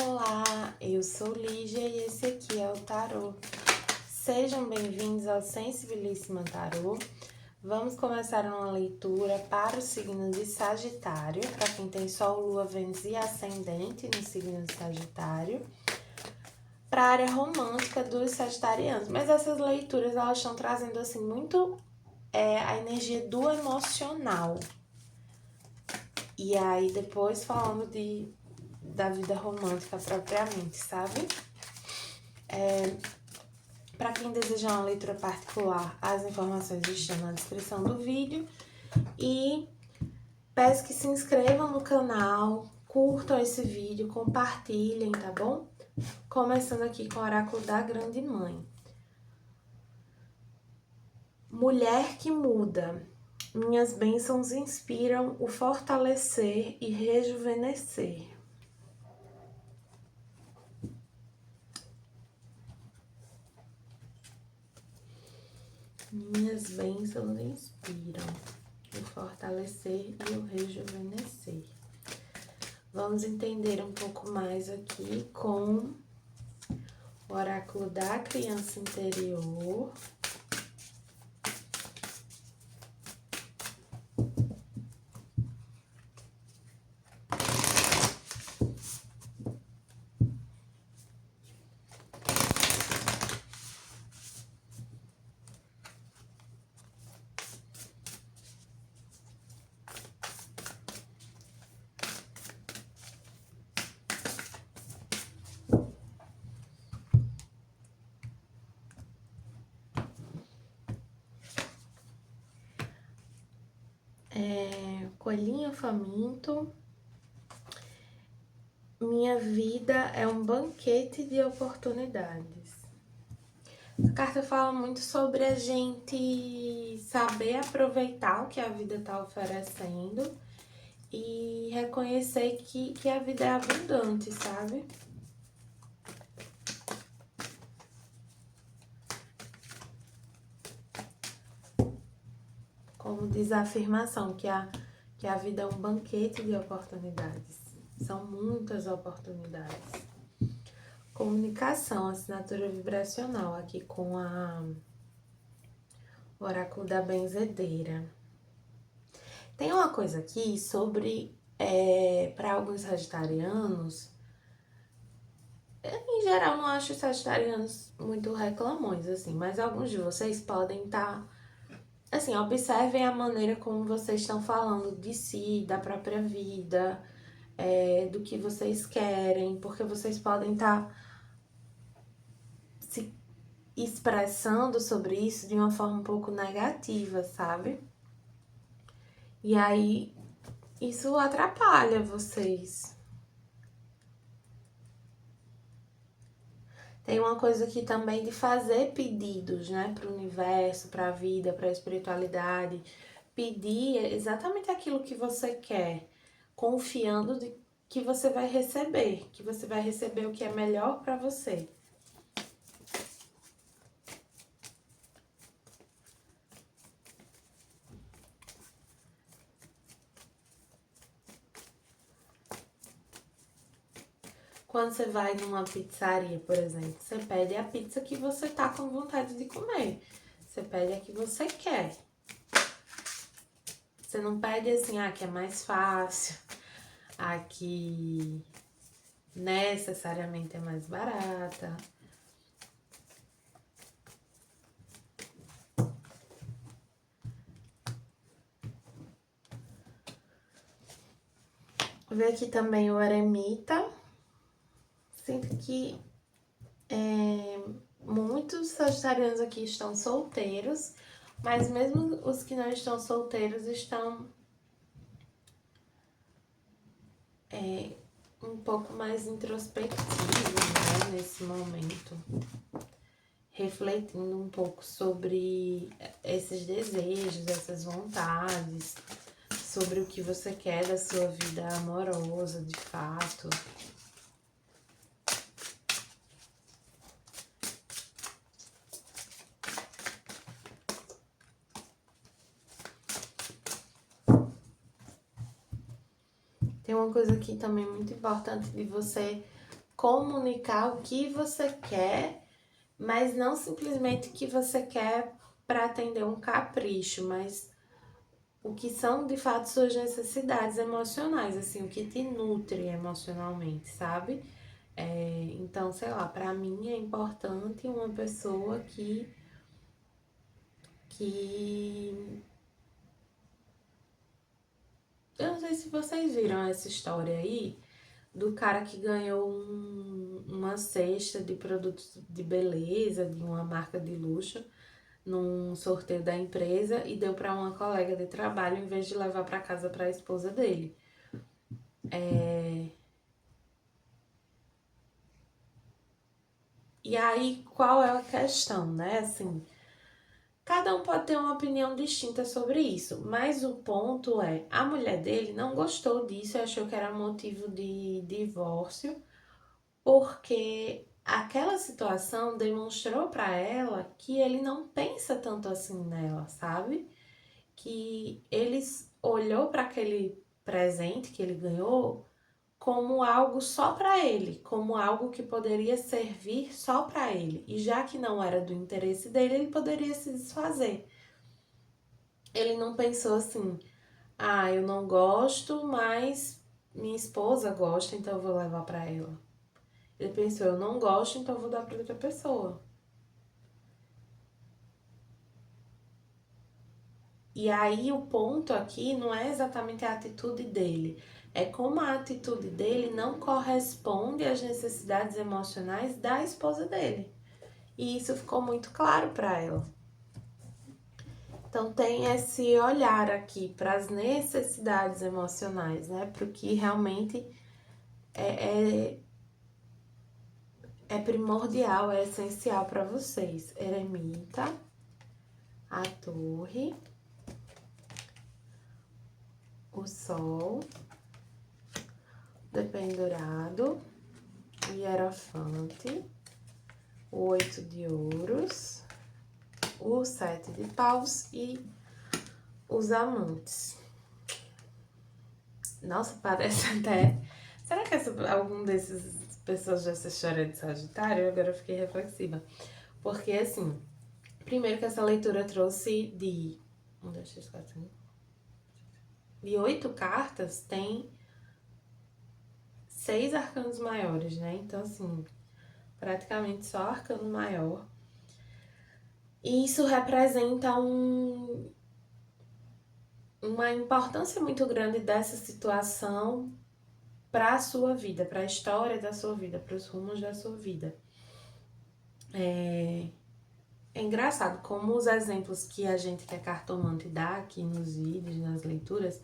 Olá, eu sou Lígia e esse aqui é o Tarô. Sejam bem-vindos ao Sensibilíssima Tarô. Vamos começar uma leitura para o signo de Sagitário, para quem tem Sol, Lua, Vênus e Ascendente no signo de Sagitário, para a área romântica dos sagitarianos. Mas essas leituras, elas estão trazendo, assim, muito a energia do emocional. E aí, depois falando da vida romântica propriamente, sabe? Para quem desejar uma leitura particular, as informações estão na descrição do vídeo. E peço que se inscrevam no canal, curtam esse vídeo, compartilhem, tá bom? Começando aqui com o oráculo da Grande Mãe. Mulher que muda. Minhas bênçãos inspiram o fortalecer e rejuvenescer. Minhas bênçãos inspiram o fortalecer e o rejuvenescer. Vamos entender um pouco mais aqui com o oráculo da criança interior. Coelhinho faminto. Minha vida é um banquete de oportunidades. A carta fala muito sobre a gente saber aproveitar o que a vida está oferecendo e reconhecer que a vida é abundante, sabe? Como diz a afirmação, que a vida é um banquete de oportunidades. São muitas oportunidades. Comunicação, assinatura vibracional, aqui com o oráculo da benzedeira. Tem uma coisa aqui sobre, para alguns sagitarianos, em geral não acho os sagitarianos muito reclamões, assim, mas alguns de vocês podem estar, assim, observem a maneira como vocês estão falando de si, da própria vida, do que vocês querem, porque vocês podem estar se expressando sobre isso de uma forma um pouco negativa, sabe? E aí, isso atrapalha vocês. Tem uma coisa aqui também de fazer pedidos, né, para o universo, para a vida, para a espiritualidade. Pedir exatamente aquilo que você quer, confiando de que você vai receber o que é melhor para você. Quando você vai numa pizzaria, por exemplo, você pede a pizza que você tá com vontade de comer. Você pede a que você quer. Você não pede assim, que é mais fácil, que necessariamente é mais barata. Vou ver aqui também o eremita. Sinto que muitos sagitarianos aqui estão solteiros, mas mesmo os que não estão solteiros estão um pouco mais introspectivos, né, nesse momento. Refletindo um pouco sobre esses desejos, essas vontades, sobre o que você quer da sua vida amorosa, de fato. Tem uma coisa aqui também muito importante de você comunicar o que você quer, mas não simplesmente o que você quer para atender um capricho, mas o que são de fato suas necessidades emocionais, assim, o que te nutre emocionalmente, sabe? Então, sei lá, para mim é importante uma pessoa que eu não sei se vocês viram essa história aí do cara que ganhou uma cesta de produtos de beleza de uma marca de luxo num sorteio da empresa e deu para uma colega de trabalho em vez de levar para casa para a esposa dele. E aí, qual é a questão, né? Assim, cada um pode ter uma opinião distinta sobre isso, mas o ponto é, a mulher dele não gostou disso e achou que era motivo de divórcio, porque aquela situação demonstrou para ela que ele não pensa tanto assim nela, sabe? Que ele olhou para aquele presente que ele ganhou como algo só para ele, como algo que poderia servir só para ele. E já que não era do interesse dele, ele poderia se desfazer. Ele não pensou assim: "Ah, eu não gosto, mas minha esposa gosta, então eu vou levar para ela". Ele pensou: "Eu não gosto, então eu vou dar para outra pessoa". E aí o ponto aqui não é exatamente a atitude dele, é como a atitude dele não corresponde às necessidades emocionais da esposa dele. E isso ficou muito claro para ela. Então tem esse olhar aqui para as necessidades emocionais, né? Para o que realmente é, é, é primordial, é essencial para vocês. Eremita, a torre, o sol, dependurado, o hierofante, o 8 de ouros, o 7 de paus e os amantes. Nossa, parece até... Será que algum desses pessoas já assistiram de Sagitário? Agora eu fiquei reflexiva. Porque, assim, primeiro que essa leitura trouxe de... 1, 2, 3, 4, 5... De 8 cartas, tem 6 arcanos maiores, né? Então, assim, praticamente só arcano maior. E isso representa uma importância muito grande dessa situação para a sua vida, para a história da sua vida, para os rumos da sua vida. É engraçado como os exemplos que a gente que é cartomante dá aqui nos vídeos, nas leituras,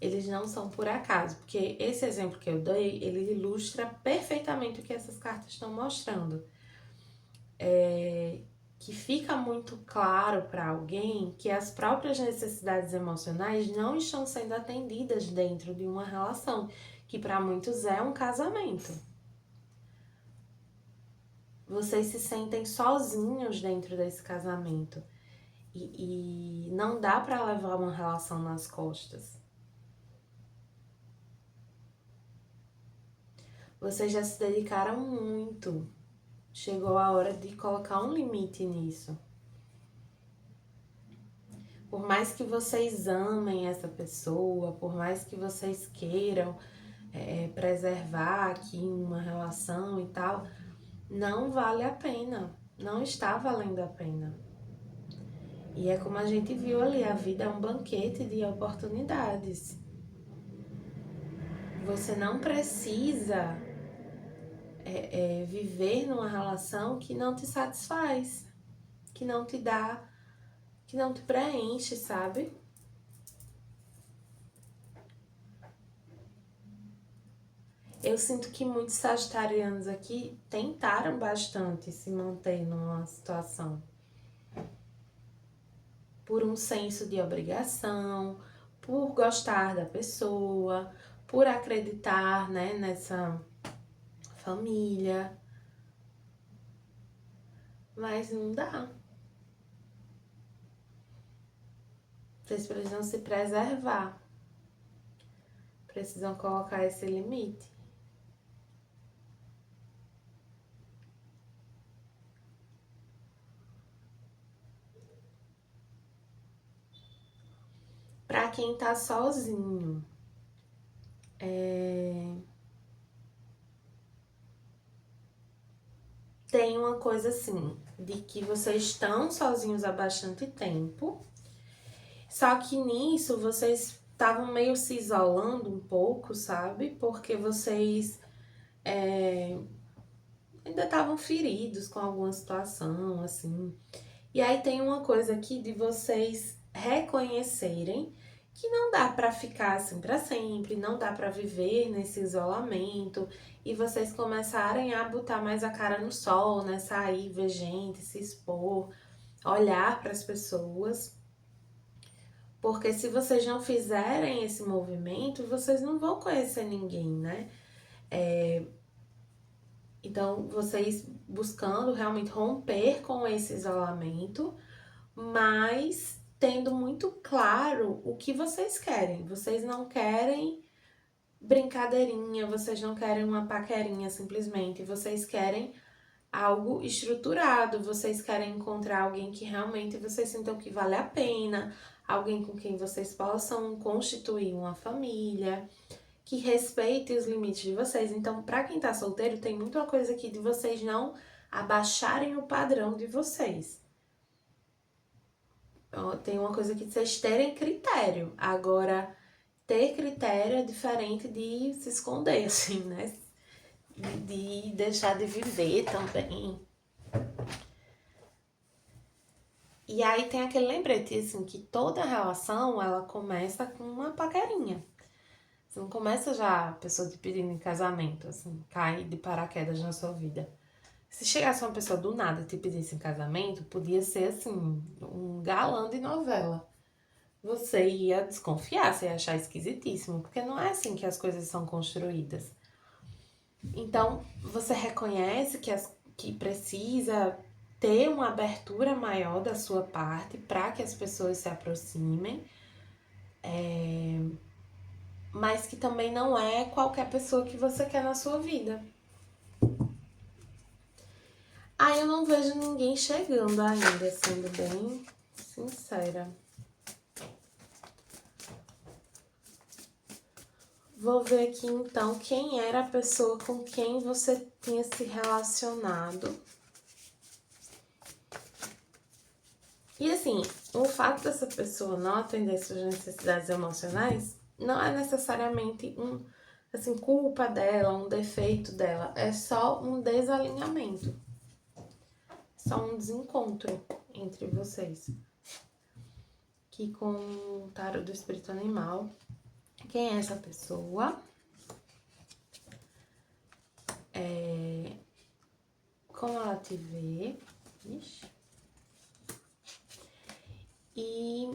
eles não são por acaso, porque esse exemplo que eu dei, ele ilustra perfeitamente o que essas cartas estão mostrando. Que fica muito claro para alguém que as próprias necessidades emocionais não estão sendo atendidas dentro de uma relação, que para muitos é um casamento. Vocês se sentem sozinhos dentro desse casamento e não dá para levar uma relação nas costas. Vocês já se dedicaram muito. Chegou a hora de colocar um limite nisso. Por mais que vocês amem essa pessoa, por mais que vocês queiram preservar aqui uma relação e tal, não vale a pena. Não está valendo a pena. E é como a gente viu ali, a vida é um banquete de oportunidades. Você não precisa viver numa relação que não te satisfaz, que não te dá, que não te preenche, sabe? Eu sinto que muitos sagitarianos aqui tentaram bastante se manter numa situação por um senso de obrigação, por gostar da pessoa, por acreditar, né, nessa família. Mas não dá. Vocês precisam se preservar. Precisam colocar esse limite. Pra quem tá sozinho, tem uma coisa assim, de que vocês estão sozinhos há bastante tempo, só que nisso vocês estavam meio se isolando um pouco, sabe? Porque vocês ainda estavam feridos com alguma situação, assim. E aí tem uma coisa aqui de vocês reconhecerem que não dá pra ficar assim pra sempre, não dá pra viver nesse isolamento e vocês começarem a botar mais a cara no sol, né? Sair, ver gente, se expor, olhar para as pessoas. Porque se vocês não fizerem esse movimento, vocês não vão conhecer ninguém, né? Então, vocês buscando realmente romper com esse isolamento, mas tendo muito claro o que vocês querem. Vocês não querem brincadeirinha, vocês não querem uma paquerinha simplesmente, vocês querem algo estruturado, vocês querem encontrar alguém que realmente vocês sintam que vale a pena, alguém com quem vocês possam constituir uma família, que respeite os limites de vocês. Então, para quem tá solteiro, tem muita coisa aqui de vocês não abaixarem o padrão de vocês. Tem uma coisa aqui de vocês terem critério. Agora, ter critério é diferente de se esconder, assim, né? De deixar de viver também. E aí tem aquele lembrete, assim, que toda relação, ela começa com uma paquerinha. Você não começa já a pessoa te pedindo em casamento, assim, cai de paraquedas na sua vida. Se chegasse uma pessoa do nada e te pedisse em casamento, podia ser, assim, um galã de novela. Você ia desconfiar, você ia achar esquisitíssimo, porque não é assim que as coisas são construídas. Então, você reconhece que precisa ter uma abertura maior da sua parte para que as pessoas se aproximem, mas que também não é qualquer pessoa que você quer na sua vida. Eu não vejo ninguém chegando ainda, sendo bem sincera. Vou ver aqui então quem era a pessoa com quem você tinha se relacionado. E assim, o fato dessa pessoa não atender suas necessidades emocionais não é necessariamente assim, culpa dela, um defeito dela. É só um desalinhamento. Só um desencontro entre vocês. Aqui com o tarô do espírito animal. Quem é essa pessoa? Como ela te vê? Ixi. E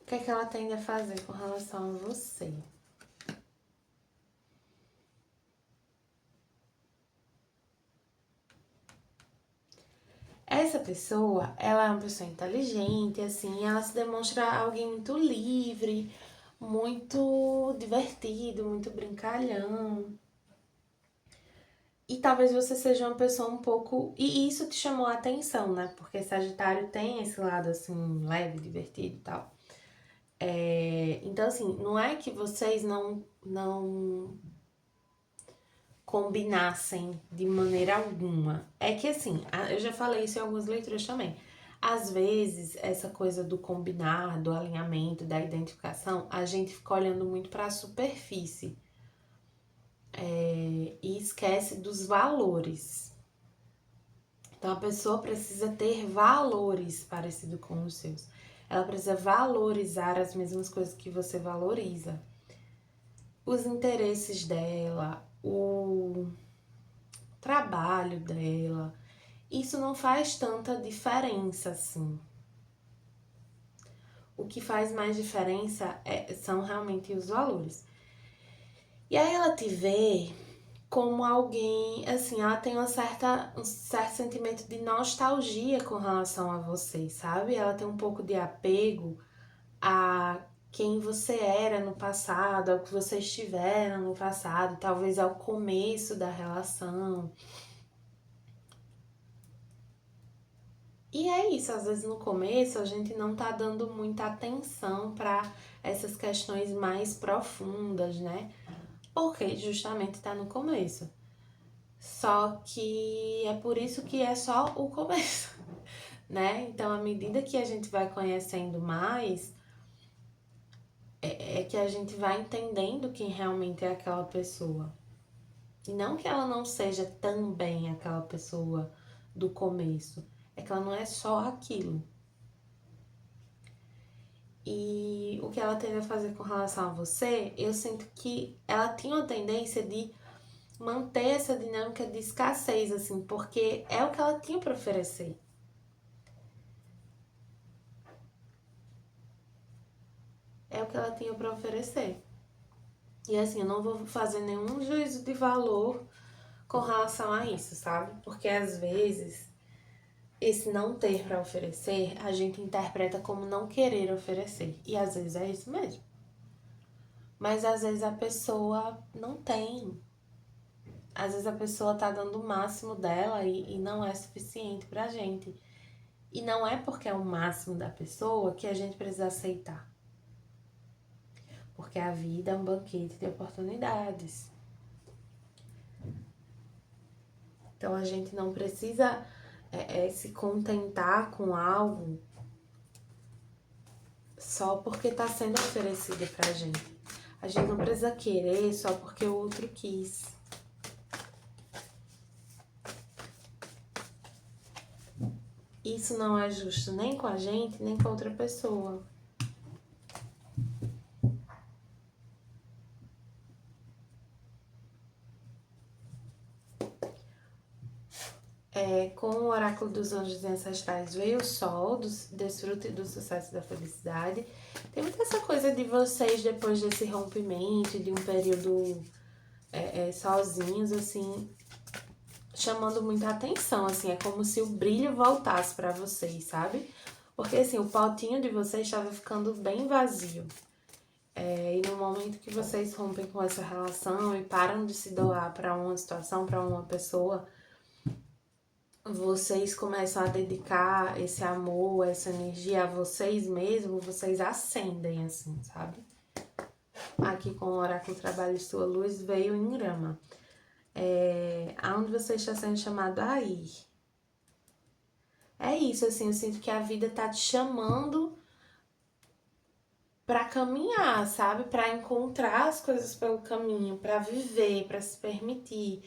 o que é que ela tende a fazer com relação a você? Essa pessoa, ela é uma pessoa inteligente, assim, ela se demonstra alguém muito livre, muito divertido, muito brincalhão. E talvez você seja uma pessoa um pouco... E isso te chamou a atenção, né? Porque Sagitário tem esse lado, assim, leve, divertido e tal. Então, assim, não é que vocês não combinassem de maneira alguma. É que, assim, eu já falei isso em algumas leituras também. Às vezes, essa coisa do combinar, do alinhamento, da identificação, a gente fica olhando muito para a superfície. E esquece dos valores. Então, a pessoa precisa ter valores parecidos com os seus. Ela precisa valorizar as mesmas coisas que você valoriza. Os interesses dela, o trabalho dela. Isso não faz tanta diferença assim. O que faz mais diferença são realmente os valores. E aí ela te vê como alguém, assim, ela tem um certo sentimento de nostalgia com relação a você, sabe? Ela tem um pouco de apego a quem você era no passado, ao que vocês tiveram no passado, talvez ao começo da relação. E é isso, às vezes no começo a gente não tá dando muita atenção para essas questões mais profundas, né? Porque justamente tá no começo. Só que é por isso que é só o começo, né? Então, à medida que a gente vai conhecendo mais, é que a gente vai entendendo quem realmente é aquela pessoa. E não que ela não seja também aquela pessoa do começo, é que ela não é só aquilo. E o que ela teve a fazer com relação a você, eu sinto que ela tinha uma tendência de manter essa dinâmica de escassez, assim, porque é o que ela tinha para oferecer. É o que ela tinha para oferecer. E assim, eu não vou fazer nenhum juízo de valor com relação a isso, sabe? Porque às vezes esse não ter para oferecer, a gente interpreta como não querer oferecer. E às vezes é isso mesmo. Mas às vezes a pessoa não tem. Às vezes a pessoa tá dando o máximo dela e não é suficiente pra gente. E não é porque é o máximo da pessoa que a gente precisa aceitar. Porque a vida é um banquete de oportunidades. Então a gente não precisa se contentar com algo só porque tá sendo oferecido pra gente. A gente não precisa querer só porque o outro quis. Isso não é justo nem com a gente, nem com outra pessoa. Com o oráculo dos anjos e ancestrais veio o sol, do desfrute do sucesso e da felicidade. Tem muita essa coisa de vocês, depois desse rompimento, de um período sozinhos, assim, chamando muita atenção, assim, é como se o brilho voltasse pra vocês, sabe? Porque, assim, o potinho de vocês estava ficando bem vazio. E no momento que vocês rompem com essa relação e param de se doar pra uma situação, pra uma pessoa, vocês começam a dedicar esse amor, essa energia a vocês mesmos, vocês acendem, assim, sabe? Aqui com o oráculo Trabalhe Sua Luz veio em grama. Aonde você está sendo chamado a ir. É isso, assim, eu sinto que a vida tá te chamando pra caminhar, sabe? Pra encontrar as coisas pelo caminho, pra viver, pra se permitir.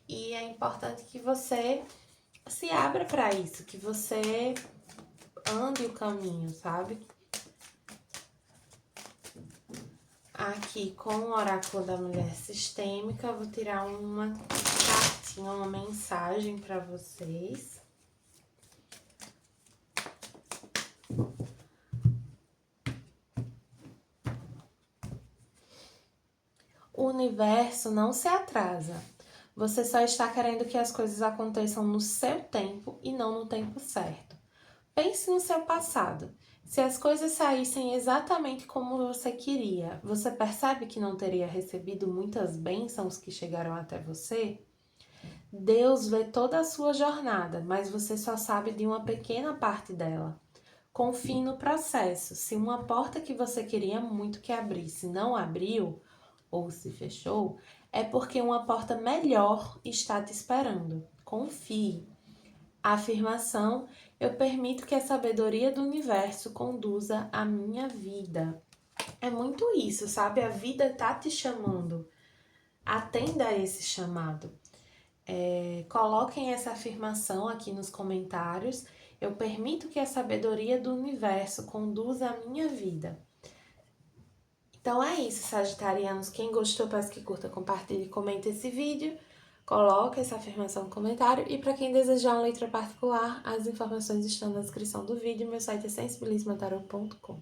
E é importante que você se abra pra isso, que você ande o caminho, sabe? Aqui com o oráculo da mulher sistêmica, eu vou tirar uma cartinha, uma mensagem pra vocês. O universo não se atrasa. Você só está querendo que as coisas aconteçam no seu tempo e não no tempo certo. Pense no seu passado. Se as coisas saíssem exatamente como você queria, você percebe que não teria recebido muitas bênçãos que chegaram até você? Deus vê toda a sua jornada, mas você só sabe de uma pequena parte dela. Confie no processo. Se uma porta que você queria muito que abrisse não abriu ou se fechou, é porque uma porta melhor está te esperando. Confie. A afirmação: eu permito que a sabedoria do universo conduza a minha vida. É muito isso, sabe? A vida tá te chamando. Atenda a esse chamado. Coloquem essa afirmação aqui nos comentários. Eu permito que a sabedoria do universo conduza a minha vida. Então é isso, sagitarianos. Quem gostou, peço que curta, compartilhe e comente esse vídeo. Coloque essa afirmação no comentário. E para quem desejar uma leitura particular, as informações estão na descrição do vídeo. Meu site é sensibilismatarot.com.